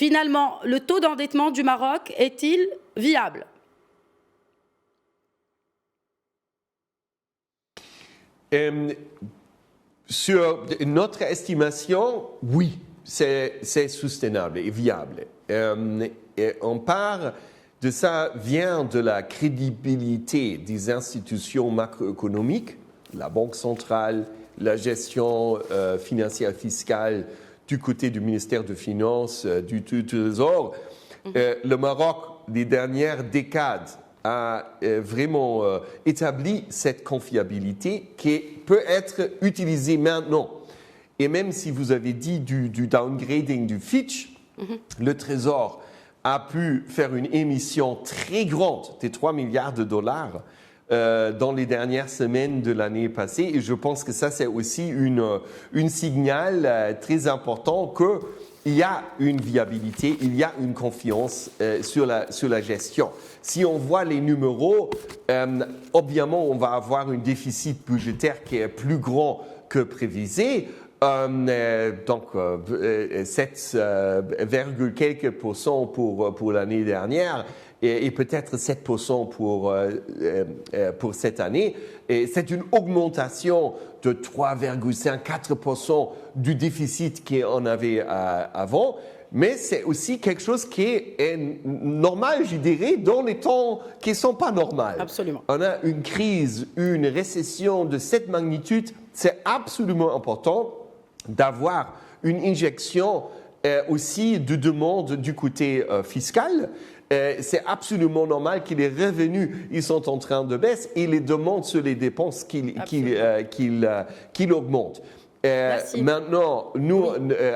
finalement, le taux d'endettement du Maroc est-il viable? Sur notre estimation, oui, c'est soutenable et viable. Et on part de ça vient de la crédibilité des institutions macroéconomiques, la Banque centrale, la gestion financière fiscale du côté du ministère des Finances, du Trésor. Le Maroc, les dernières décades, a vraiment établi cette confiabilité qui peut être utilisée maintenant. Et même si vous avez dit du downgrading du Fitch, le Trésor a pu faire une émission très grande des 3 milliards de dollars dans les dernières semaines de l'année passée. Et je pense que ça, c'est aussi une signal très important qu'il y a une viabilité, il y a une confiance sur la gestion. Si on voit les numéros, obviamente, on va avoir un déficit budgétaire qui est plus grand que prévisé. Donc, 7, quelques pourcents pour l'année dernière et peut-être 7% pour cette année. Et c'est une augmentation de 3,4% du déficit qu'on avait avant. Mais c'est aussi quelque chose qui est normal, je dirais, dans les temps qui ne sont pas normaux. Absolument. On a une crise, une récession de cette magnitude. C'est absolument important d'avoir une injection aussi de demande du côté fiscal. C'est absolument normal que les revenus ils sont en train de baisser et les demandes sur les dépenses qu'ils augmentent. Maintenant, nous,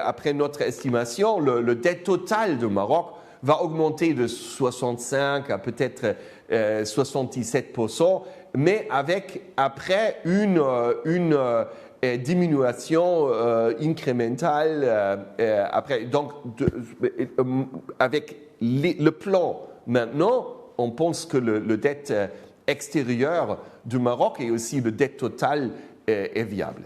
après notre estimation, le dette total du Maroc va augmenter de 65 à peut-être 77%, mais avec après une diminution incrémentale après. Donc, avec le plan maintenant, on pense que le dette extérieur du Maroc et aussi le dette total est viable.